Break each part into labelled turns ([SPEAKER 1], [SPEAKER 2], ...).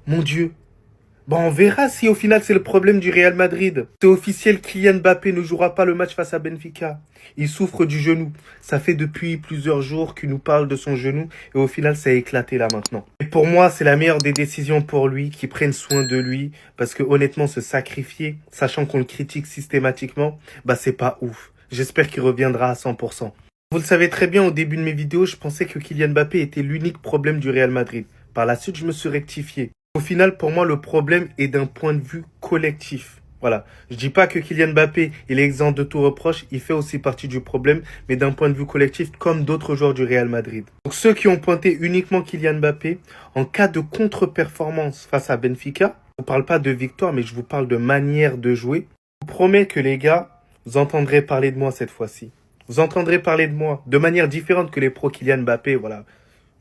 [SPEAKER 1] Mon Dieu. Bon, on verra si au final c'est le problème du Real Madrid. C'est officiel, Kylian Mbappé ne jouera pas le match face à Benfica. Il souffre du genou. Ça fait depuis plusieurs jours qu'il nous parle de son genou et au final ça a éclaté là maintenant. Et pour moi, c'est la meilleure des décisions pour lui, qu'il prenne soin de lui, parce que honnêtement, se sacrifier, sachant qu'on le critique systématiquement, bah c'est pas ouf. J'espère qu'il reviendra à 100%. Vous le savez très bien, au début de mes vidéos, je pensais que Kylian Mbappé était l'unique problème du Real Madrid. Par la suite, je me suis rectifié. Au final, pour moi, le problème est d'un point de vue collectif. Voilà. Je dis pas que Kylian Mbappé, il est exempt de tout reproche, il fait aussi partie du problème, mais d'un point de vue collectif, comme d'autres joueurs du Real Madrid. Donc ceux qui ont pointé uniquement Kylian Mbappé, en cas de contre-performance face à Benfica, je vous parle pas de victoire, mais je vous parle de manière de jouer. Je vous promets que les gars, vous entendrez parler de moi cette fois-ci. Vous entendrez parler de moi de manière différente que les pros Kylian Mbappé, voilà.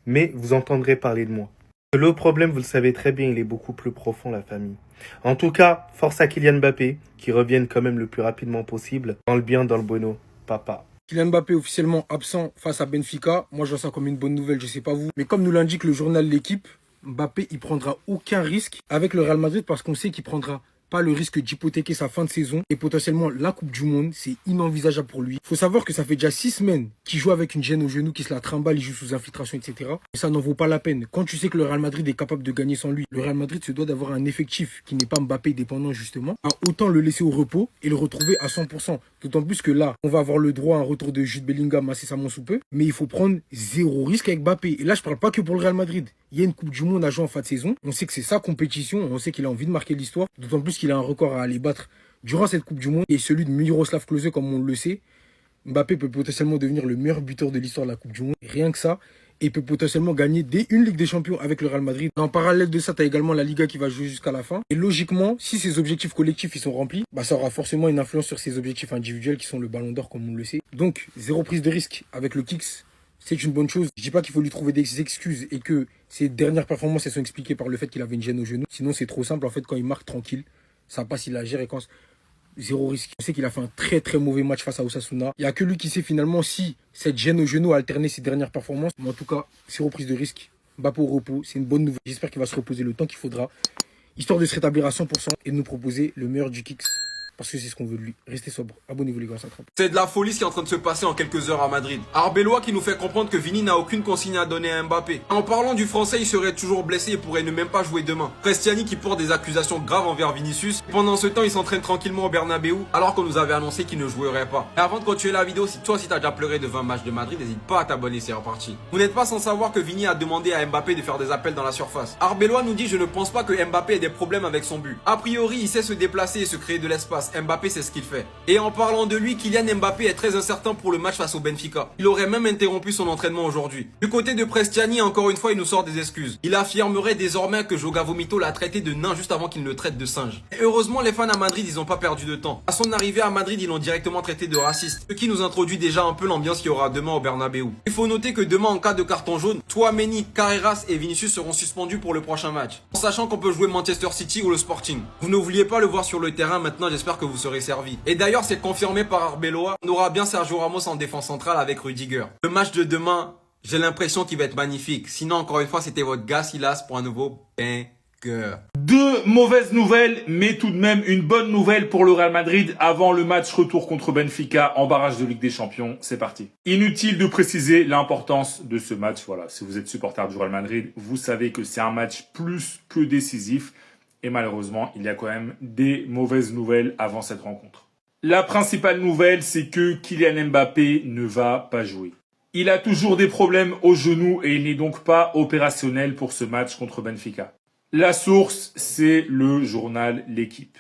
[SPEAKER 1] Mais vous entendrez parler de moi. Le problème, vous le savez très bien, il est beaucoup plus profond, la famille. En tout cas, force à Kylian Mbappé, qui revienne quand même le plus rapidement possible, dans le bien, dans le bueno, papa.
[SPEAKER 2] Kylian Mbappé officiellement absent face à Benfica. Moi, je vois ça comme une bonne nouvelle, je sais pas vous. Mais comme nous l'indique le journal L'Équipe, Mbappé, il prendra aucun risque avec le Real Madrid parce qu'on sait qu'il prendra pas le risque d'hypothéquer sa fin de saison et potentiellement la Coupe du Monde. C'est inenvisageable pour lui. Faut savoir que ça fait déjà 6 semaines qu'il joue avec une gêne au genou, qu'il se la trimballe, il joue sous infiltration, etc. Et ça n'en vaut pas la peine. Quand tu sais que le Real Madrid est capable de gagner sans lui, le Real Madrid se doit d'avoir un effectif qui n'est pas Mbappé dépendant justement, à autant le laisser au repos et le retrouver à 100%. D'autant plus que là, on va avoir le droit à un retour de Jude Bellingham incessamment sous peu, mais il faut prendre zéro risque avec Mbappé. Et là, je parle pas que pour le Real Madrid. Il y a une Coupe du Monde à jouer en fin de saison. On sait que c'est sa compétition. On sait qu'il a envie de marquer l'histoire. D'autant plus qu'il a un record à aller battre durant cette Coupe du Monde. Et celui de Miroslav Klose, comme on le sait. Mbappé peut potentiellement devenir le meilleur buteur de l'histoire de la Coupe du Monde. Rien que ça. Et peut potentiellement gagner dès une Ligue des Champions avec le Real Madrid. En parallèle de ça, tu as également la Liga qui va jouer jusqu'à la fin. Et logiquement, si ces objectifs collectifs ils sont remplis, bah ça aura forcément une influence sur ces objectifs individuels qui sont le Ballon d'Or comme on le sait. Donc, zéro prise de risque avec le Kicks. C'est une bonne chose. Je dis pas qu'il faut lui trouver des excuses et que ses dernières performances elles sont expliquées par le fait qu'il avait une gêne au genou. Sinon, c'est trop simple. En fait, quand il marque tranquille, ça passe, il la gère et quand zéro risque. On sait qu'il a fait un très très mauvais match face à Osasuna. Il n'y a que lui qui sait finalement si cette gêne au genou a alterné ses dernières performances. Mais en tout cas, zéro prise de risque. Mbappé au repos, c'est une bonne nouvelle. J'espère qu'il va se reposer le temps qu'il faudra, histoire de se rétablir à 100% et de nous proposer le meilleur du Kicks. Parce que c'est ce qu'on veut de lui. Restez sobre. Abonnez-vous les gars, ça attrape.
[SPEAKER 3] C'est de la folie ce qui est en train de se passer en quelques heures à Madrid. Arbeloa qui nous fait comprendre que Vini n'a aucune consigne à donner à Mbappé. En parlant du français, il serait toujours blessé et pourrait ne même pas jouer demain. Prestiani qui porte des accusations graves envers Vinicius. Pendant ce temps, il s'entraîne tranquillement au Bernabeu alors qu'on nous avait annoncé qu'il ne jouerait pas. Et avant de continuer la vidéo, si t'as déjà pleuré devant un match de Madrid, n'hésite pas à t'abonner, c'est reparti. Vous n'êtes pas sans savoir que Vini a demandé à Mbappé de faire des appels dans la surface. Arbeloa nous dit: je ne pense pas que Mbappé ait des problèmes avec son but. A priori, il sait se déplacer et se créer de l'espace. Mbappé, c'est ce qu'il fait. Et en parlant de lui, Kylian Mbappé est très incertain pour le match face au Benfica. Il aurait même interrompu son entraînement aujourd'hui. Du côté de Prestiani, encore une fois, il nous sort des excuses. Il affirmerait désormais que Joga Vomito l'a traité de nain juste avant qu'il ne le traite de singe. Et heureusement, les fans à Madrid, ils n'ont pas perdu de temps. À son arrivée à Madrid, ils l'ont directement traité de raciste, ce qui nous introduit déjà un peu l'ambiance qu'il y aura demain au Bernabeu. Il faut noter que demain, en cas de carton jaune, Tchouaméni, Carreras et Vinicius seront suspendus pour le prochain match, en sachant qu'on peut jouer Manchester City ou le Sporting. Vous ne vouliez pas le voir sur le terrain, maintenant j'espère que vous serez servi. Et d'ailleurs, c'est confirmé par Arbeloa, on aura bien Sergio Ramos en défense centrale avec Rudiger. Le match de demain, j'ai l'impression qu'il va être magnifique. Sinon, encore une fois, c'était votre gars Silas pour un nouveau banger.
[SPEAKER 4] Deux mauvaises nouvelles, mais tout de même une bonne nouvelle pour le Real Madrid avant le match retour contre Benfica en barrage de Ligue des Champions. C'est parti. Inutile de préciser l'importance de ce match. Voilà, si vous êtes supporter du Real Madrid, vous savez que c'est un match plus que décisif. Et malheureusement, il y a quand même des mauvaises nouvelles avant cette rencontre. La principale nouvelle, c'est que Kylian Mbappé ne va pas jouer. Il a toujours des problèmes au genou et il n'est donc pas opérationnel pour ce match contre Benfica. La source, c'est le journal L'Équipe.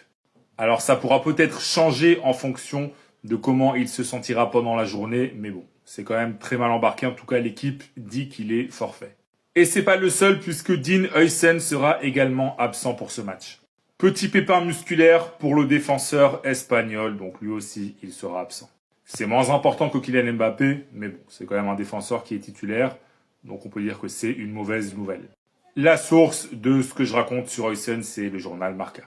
[SPEAKER 4] Alors ça pourra peut-être changer en fonction de comment il se sentira pendant la journée, mais bon, c'est quand même très mal embarqué. En tout cas, L'Équipe dit qu'il est forfait. Et c'est pas le seul puisque Dean Huijsen sera également absent pour ce match. Petit pépin musculaire pour le défenseur espagnol, donc lui aussi, il sera absent. C'est moins important que Kylian Mbappé, mais bon, c'est quand même un défenseur qui est titulaire, donc on peut dire que c'est une mauvaise nouvelle. La source de ce que je raconte sur Huijsen, c'est le journal Marca.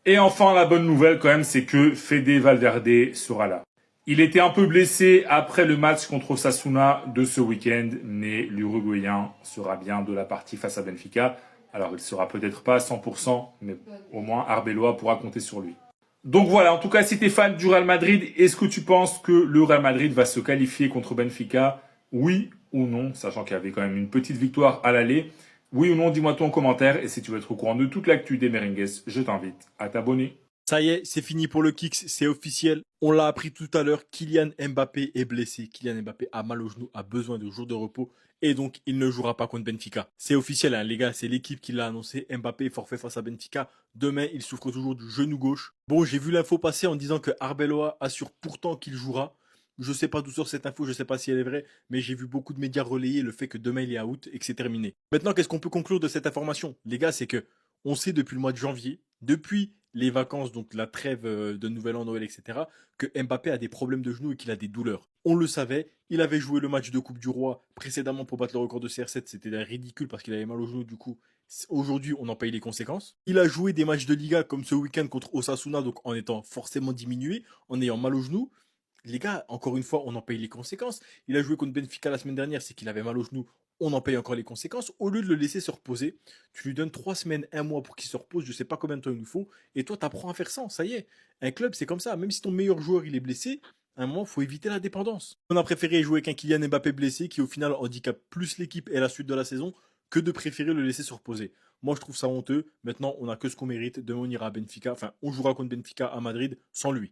[SPEAKER 4] Et enfin, la bonne nouvelle quand même, c'est que Fede Valverde sera là. Il était un peu blessé après le match contre Osasuna de ce week-end, mais l'Uruguayen sera bien de la partie face à Benfica, Alors, il sera peut-être pas à 100%, mais au moins Arbeloa pourra compter sur lui. Donc voilà, en tout cas, si tu es fan du Real Madrid, est-ce que tu penses que le Real Madrid va se qualifier contre Benfica? Oui ou non, sachant qu'il y avait quand même une petite victoire à l'aller. Oui ou non, dis-moi tout en commentaire. Et si tu veux être au courant de toute l'actu des Merengues, je t'invite à t'abonner.
[SPEAKER 5] Ça y est, c'est fini pour le Kicks, c'est officiel. On l'a appris tout à l'heure, Kylian Mbappé est blessé. Kylian Mbappé a mal au genou, a besoin de jours de repos et donc il ne jouera pas contre Benfica. C'est officiel, hein, les gars, c'est l'équipe qui l'a annoncé. Mbappé est forfait face à Benfica. Demain, il souffre toujours du genou gauche. Bon, j'ai vu l'info passer en disant que Arbeloa assure pourtant qu'il jouera. Je sais pas d'où sort cette info, je sais pas si elle est vraie, mais j'ai vu beaucoup de médias relayer le fait que demain il est out et que c'est terminé. Maintenant, qu'est-ce qu'on peut conclure de cette information? Les gars, c'est que on sait depuis le mois de janvier, depuis les vacances, donc la trêve de Nouvel An, Noël, etc., que Mbappé a des problèmes de genoux et qu'il a des douleurs. On le savait, il avait joué le match de Coupe du Roi précédemment pour battre le record de CR7, c'était ridicule parce qu'il avait mal au genou, du coup, aujourd'hui, on en paye les conséquences. Il a joué des matchs de Liga comme ce week-end contre Osasuna, donc en étant forcément diminué, en ayant mal au genou. Les gars, encore une fois, on en paye les conséquences. Il a joué contre Benfica la semaine dernière, c'est qu'il avait mal au genou. On en paye encore les conséquences. Au lieu de le laisser se reposer, tu lui donnes 3 semaines, un mois pour qu'il se repose, je sais pas combien de temps il nous faut, et toi, t'apprends à faire ça y est. Un club, c'est comme ça. Même si ton meilleur joueur, il est blessé, à un moment, il faut éviter la dépendance. On a préféré jouer avec un Kylian Mbappé blessé qui, au final, handicape plus l'équipe et la suite de la saison que de préférer le laisser se reposer. Moi, je trouve ça honteux. Maintenant, on a que ce qu'on mérite. Demain, on ira à Benfica. Enfin, on jouera contre Benfica à Madrid sans lui.